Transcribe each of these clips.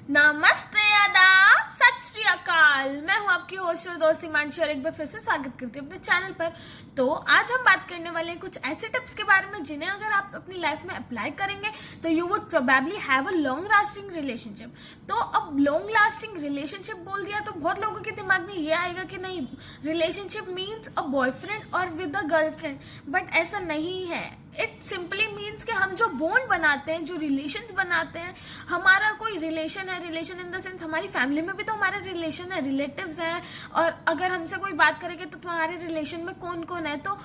नमस्ते, आदाब, सत श्री अकाल। मैं हूं आपकी होस्ट और दोस्त हिमांशी और एक बार फिर से स्वागत करती हूँ अपने चैनल पर। तो आज हम बात करने वाले हैं कुछ ऐसे टिप्स के बारे में जिन्हें अगर आप अपनी लाइफ में अप्लाई करेंगे तो you would probably have a long lasting relationship. तो अब लॉन्ग लास्टिंग रिलेशनशिप बोल दिया तो बहुत लोगों के दिमाग में ये आएगा कि नहीं, रिलेशनशिप मीन्स अ बॉयफ्रेंड और विद अ गर्लफ्रेंड, बट ऐसा नहीं है। इट सिंपली मीन्स कि हम जो बॉन्ड बनाते हैं, जो रिलेशंस बनाते हैं, हमारा कोई रिलेशन है, रिलेशन इन द सेंस हमारी फैमिली में भी तो हमारे रिलेशन है, रिलेटिव्स हैं, और अगर हमसे कोई बात करेंगे तो तुम्हारे रिलेशन में कौन कौन है तो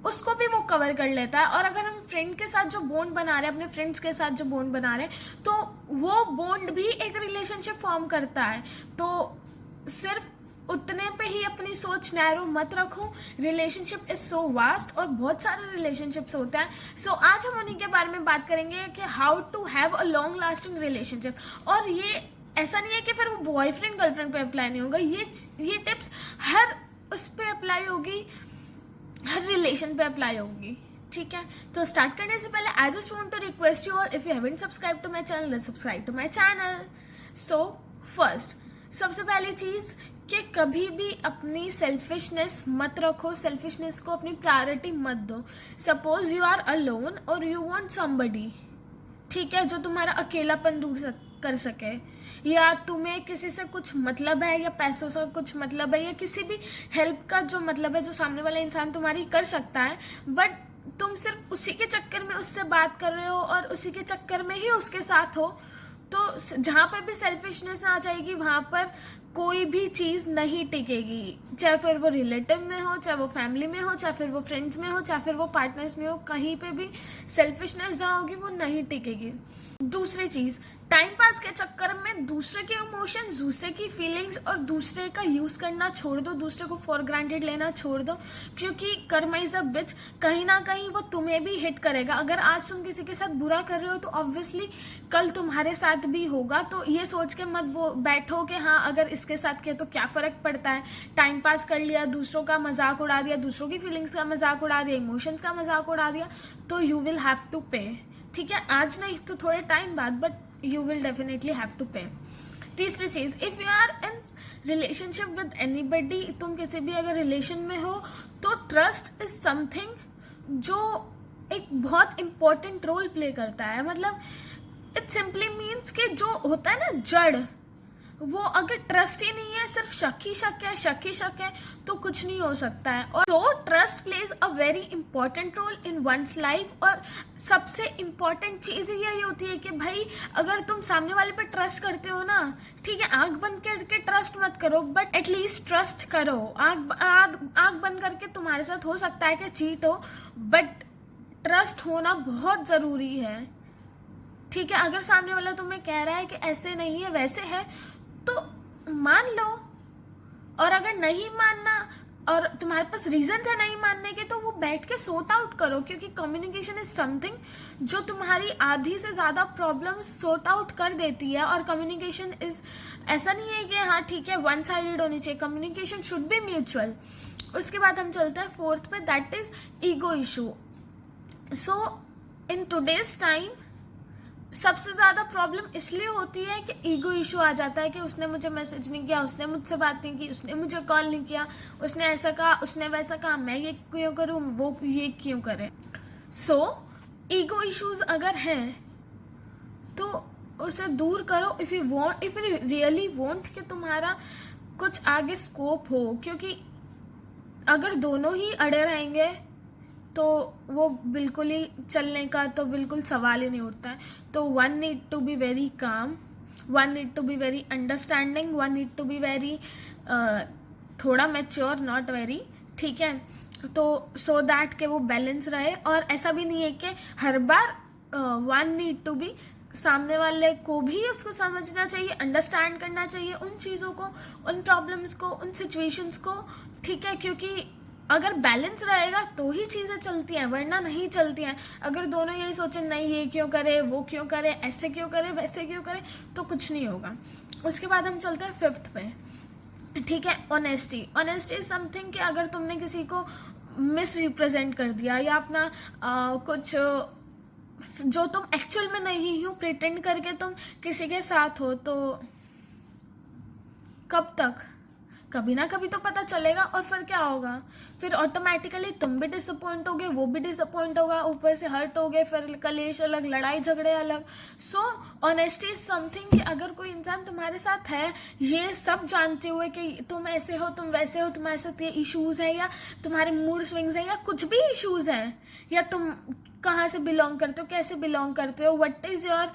उसको भी वो कवर कर लेता है। और अगर हम फ्रेंड के साथ जो बॉन्ड बना रहे हैं, अपने फ्रेंड्स के साथ जो बॉन्ड बना रहे हैं, तो वो बॉन्ड भी एक रिलेशनशिप फॉर्म करता है। तो सिर्फ उतने पे ही अपनी सोच नैरो मत रखो। रिलेशनशिप इज सो वास्ट और बहुत सारे रिलेशनशिप्स होते हैं। सो आज हम उन्हीं के बारे में बात करेंगे कि how to have a long lasting relationship. और ये ऐसा नहीं है कि फिर वो बॉयफ्रेंड गर्लफ्रेंड पे अप्लाई नहीं होगा, ये टिप्स हर उस पे अप्लाई होगी, हर रिलेशन पे अप्लाई होगी। ठीक है, तो स्टार्ट करने से पहले I just want to request you all, if you haven't subscribe to my channel then subscribe to my channel. So first, सबसे पहली चीज़ कि कभी भी अपनी सेल्फिशनेस मत रखो, सेल्फिशनेस को अपनी प्रायोरिटी मत दो। सपोज यू आर अलोन और यू वांट समबडी, ठीक है, जो तुम्हारा अकेलापन दूर कर सके, या तुम्हें किसी से कुछ मतलब है, या पैसों से कुछ मतलब है, या किसी भी हेल्प का जो मतलब है जो सामने वाला इंसान तुम्हारी कर सकता है, बट तुम सिर्फ उसी के चक्कर में उससे बात कर रहे हो और उसी के चक्कर में ही उसके साथ हो, तो जहाँ पर भी सेल्फिशनेस आ जाएगी वहाँ पर कोई भी चीज़ नहीं टिकेगी। चाहे फिर वो रिलेटिव में हो, चाहे वो फैमिली में हो, चाहे फिर वो फ्रेंड्स में हो, चाहे फिर वो पार्टनर्स में हो, कहीं पे भी सेल्फिशनेस जहाँ होगी वो नहीं टिकेगी। दूसरी चीज़, टाइम पास के चक्कर में दूसरे के इमोशंस, दूसरे की फीलिंग्स और दूसरे का यूज़ करना छोड़ दो, दूसरे को फॉर ग्रांटेड लेना छोड़ दो, क्योंकि कर्मा इज अ बिच। कहीं ना कहीं वो तुम्हें भी हिट करेगा। अगर आज तुम किसी के साथ बुरा कर रहे हो तो ऑब्वियसली कल तुम्हारे साथ भी होगा। तो ये सोच के मत बैठो कि हाँ अगर इसके साथ किया तो क्या फ़र्क पड़ता है। टाइम पास कर लिया, दूसरों का मजाक उड़ा दिया, दूसरों की फीलिंग्स का मजाक उड़ा दिया, इमोशंस का मजाक उड़ा दिया, तो यू विल हैव टू पे। ठीक है, आज नहीं तो थोड़े टाइम बाद, but you will definitely have to pay. तीसरी चीज़, if you are in relationship with anybody, तुम किसी भी अगर रिलेशन में हो तो ट्रस्ट इज समथिंग जो एक बहुत इम्पोर्टेंट रोल प्ले करता है। मतलब इट सिंपली मीन्स कि जो होता है ना जड़, वो अगर ट्रस्ट ही नहीं है, सिर्फ शक ही शक है तो कुछ नहीं हो सकता है। और तो trust plays a very important role in one's life. और सबसे इम्पॉर्टेंट चीज़ यही होती है कि भाई अगर तुम सामने वाले पे ट्रस्ट करते हो ना, ठीक है, आंख बंद करके ट्रस्ट मत करो, बट एटलीस्ट ट्रस्ट करो। आंख बंद करके तुम्हारे साथ हो सकता है कि चीट हो, बट ट्रस्ट होना बहुत ज़रूरी है। ठीक है, अगर सामने वाला तुम्हें कह रहा है कि ऐसे नहीं है वैसे है तो मान लो, और अगर नहीं मानना और तुम्हारे पास रीजन है नहीं मानने के तो वो बैठ के सॉर्ट आउट करो, क्योंकि कम्युनिकेशन इज समथिंग जो तुम्हारी आधी से ज़्यादा प्रॉब्लम्स सॉर्ट आउट कर देती है। और कम्युनिकेशन इज ऐसा नहीं है कि हाँ ठीक है वन साइडेड होनी चाहिए, कम्युनिकेशन शुड बी म्यूचुअल। उसके बाद हम चलते हैं फोर्थ पे, that is ego issue. So in today's time सबसे ज़्यादा प्रॉब्लम इसलिए होती है कि ईगो इशू आ जाता है कि उसने मुझे मैसेज नहीं किया, उसने मुझसे बात नहीं की, उसने मुझे कॉल नहीं किया, उसने ऐसा कहा, उसने वैसा कहा, मैं ये क्यों करूँ, वो ये क्यों करे। सो ईगो इश्यूज अगर हैं तो उसे दूर करो। इफ़ यू रियली वॉन्ट कि तुम्हारा कुछ आगे स्कोप हो, क्योंकि अगर दोनों ही अड़े रहेंगे तो वो बिल्कुल ही चलने का तो बिल्कुल सवाल ही नहीं उठता है। तो one need to be very calm, one need to be very understanding, one need to be very थोड़ा मैच्योर, नॉट वेरी। ठीक है, तो सो दैट के वो बैलेंस रहे। और ऐसा भी नहीं है कि हर बार वन नीड टू बी, सामने वाले को भी उसको समझना चाहिए, अंडरस्टैंड करना चाहिए उन चीज़ों को, उन प्रॉब्लम्स को, उन सिचुएशंस को। ठीक है, क्योंकि अगर बैलेंस रहेगा तो ही चीज़ें चलती हैं, वरना नहीं चलती हैं। अगर दोनों यही सोचें नहीं ये क्यों करे, वो क्यों करे, ऐसे क्यों करे, वैसे क्यों करे, तो कुछ नहीं होगा। उसके बाद हम चलते हैं फिफ्थ पे। ठीक है, ऑनेस्टी। ऑनेस्टी इज समथिंग कि अगर तुमने किसी को मिस रिप्रेजेंट कर दिया या अपना कुछ जो तुम एक्चुअल में नहीं हो, प्रिटेंड करके तुम किसी के साथ हो, तो कब तक? कभी ना कभी तो पता चलेगा, और फिर क्या होगा? फिर ऑटोमेटिकली तुम भी डिसअपॉइंट होगे, वो भी डिसअपॉइंट होगा, ऊपर से हर्ट होगे, फिर कलेश अलग, लड़ाई झगड़े अलग। सो ऑनेस्टी इज समथिंग कि अगर कोई इंसान तुम्हारे साथ है, ये सब जानते हुए कि तुम ऐसे हो, तुम वैसे हो, तुम्हारे साथ ये इश्यूज़ हैं, या तुम्हारे मूड स्विंग्स हैं, या कुछ भी इश्यूज़ हैं, या तुम कहाँ से बिलोंग करते हो, कैसे बिलोंग करते हो, what is your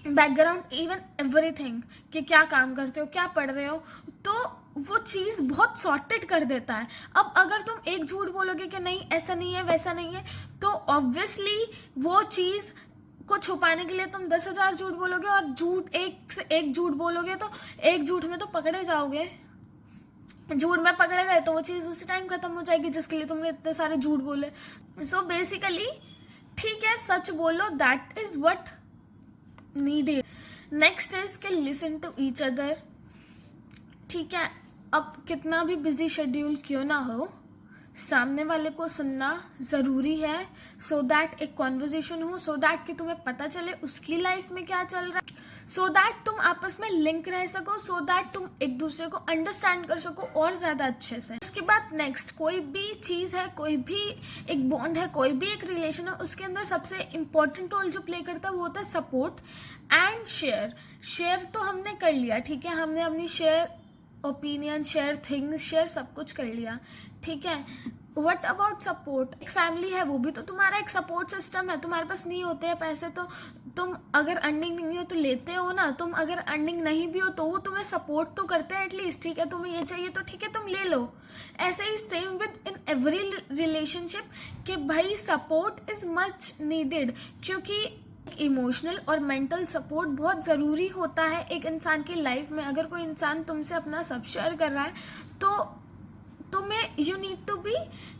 background, even everything, कि क्या काम करते हो, क्या पढ़ रहे हो, तो वो चीज़ बहुत सॉर्टेड कर देता है। अब अगर तुम एक झूठ बोलोगे कि नहीं ऐसा नहीं है, वैसा नहीं है, तो ऑब्वियसली वो चीज़ को छुपाने के लिए तुम 10,000 झूठ बोलोगे, और झूठ एक से एक झूठ बोलोगे तो एक झूठ में तो पकड़े जाओगे। झूठ में पकड़े गए तो वो चीज़ उसी टाइम खत्म हो जाएगी जिसके लिए तुमने इतने सारे झूठ बोले। सो बेसिकली ठीक है, सच बोलो, that is what needed. Next is कि लिसन टू ईच अदर। ठीक है, अब कितना भी बिजी शेड्यूल क्यों ना हो, सामने वाले को सुनना ज़रूरी है, सो दैट एक कॉन्वर्जेशन हो, सो दैट कि तुम्हें पता चले उसकी लाइफ में क्या चल रहा है, सो दैट तुम आपस में लिंक रह सको, सो दैट तुम एक दूसरे को अंडरस्टैंड कर सको और ज़्यादा अच्छे से। उसके बाद नेक्स्ट, कोई भी चीज़ है, कोई भी एक बॉन्ड है, कोई भी एक रिलेशन है, उसके अंदर सबसे इम्पॉर्टेंट रोल जो प्ले करता है वो होता है सपोर्ट एंड शेयर। शेयर तो हमने कर लिया, ठीक है, हमने अपनी share opinion, share things, share सब कुछ कर लिया, ठीक है। What about support? एक फैमिली है, वो भी तो तुम्हारा एक सपोर्ट सिस्टम है। तुम्हारे पास नहीं होते हैं पैसे तो तुम अगर अर्निंग नहीं हो तो लेते हो ना, तुम अगर अर्निंग नहीं भी हो तो वो तुम्हें सपोर्ट तो करते हैं एटलीस्ट, ठीक है। तुम्हें ये चाहिए तो ठीक है तुम ले लो। ऐसे ही same with in every relationship कि भाई सपोर्ट इज मच नीडेड, क्योंकि इमोशनल और मेंटल सपोर्ट बहुत ज़रूरी होता है एक इंसान की लाइफ में। अगर कोई इंसान तुमसे अपना सब शेयर कर रहा है तो तुम्हें you need to be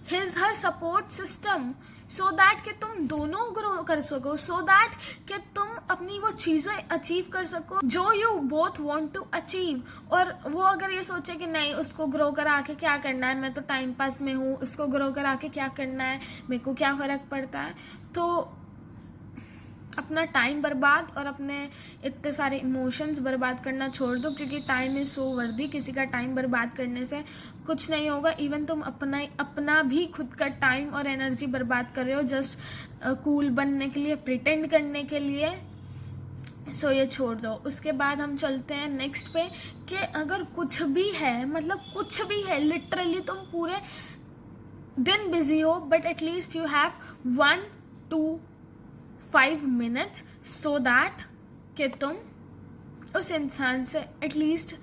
his her support system, so that कि तुम दोनों ग्रो कर सको, सो दैट कि तुम अपनी वो चीज़ें अचीव कर सको जो you both want to achieve. और वो अगर ये सोचे कि नहीं उसको ग्रो करा के क्या करना है, मैं तो टाइम पास में हूँ, उसको ग्रो करा के क्या करना है, मेरे को क्या फ़र्क पड़ता है, तो अपना टाइम बर्बाद और अपने इतने सारे इमोशंस बर्बाद करना छोड़ दो, क्योंकि टाइम इज़ सो वर्दी। किसी का टाइम बर्बाद करने से कुछ नहीं होगा। इवन तुम अपना भी खुद का टाइम और एनर्जी बर्बाद कर रहे हो जस्ट कूल बनने के लिए, प्रिटेंड करने के लिए। सो ये छोड़ दो। उसके बाद हम चलते हैं नेक्स्ट पे कि अगर कुछ भी है, मतलब कुछ भी है, लिटरली तुम पूरे दिन बिजी हो but at least you have 1 to 5 minutes so that कि तुम उस इंसान से एटलीस्ट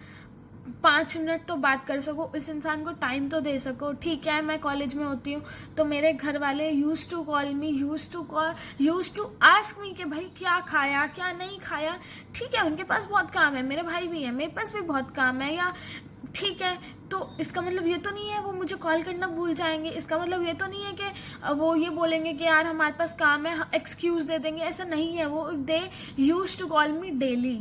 5 मिनट तो बात कर सको, उस इंसान को टाइम तो दे सको। ठीक है, मैं कॉलेज में होती हूँ तो मेरे घर वाले use to call me, use to ask me कि भाई क्या खाया क्या नहीं खाया। ठीक है, उनके पास बहुत काम है, मेरे भाई भी है, मेरे पास भी बहुत काम है, या ठीक है, तो इसका मतलब ये तो नहीं है वो मुझे कॉल करना भूल जाएंगे, इसका मतलब ये तो नहीं है कि वो ये बोलेंगे कि यार हमारे पास काम है, एक्सक्यूज़ दे देंगे, ऐसा नहीं है। वो they use to call me daily.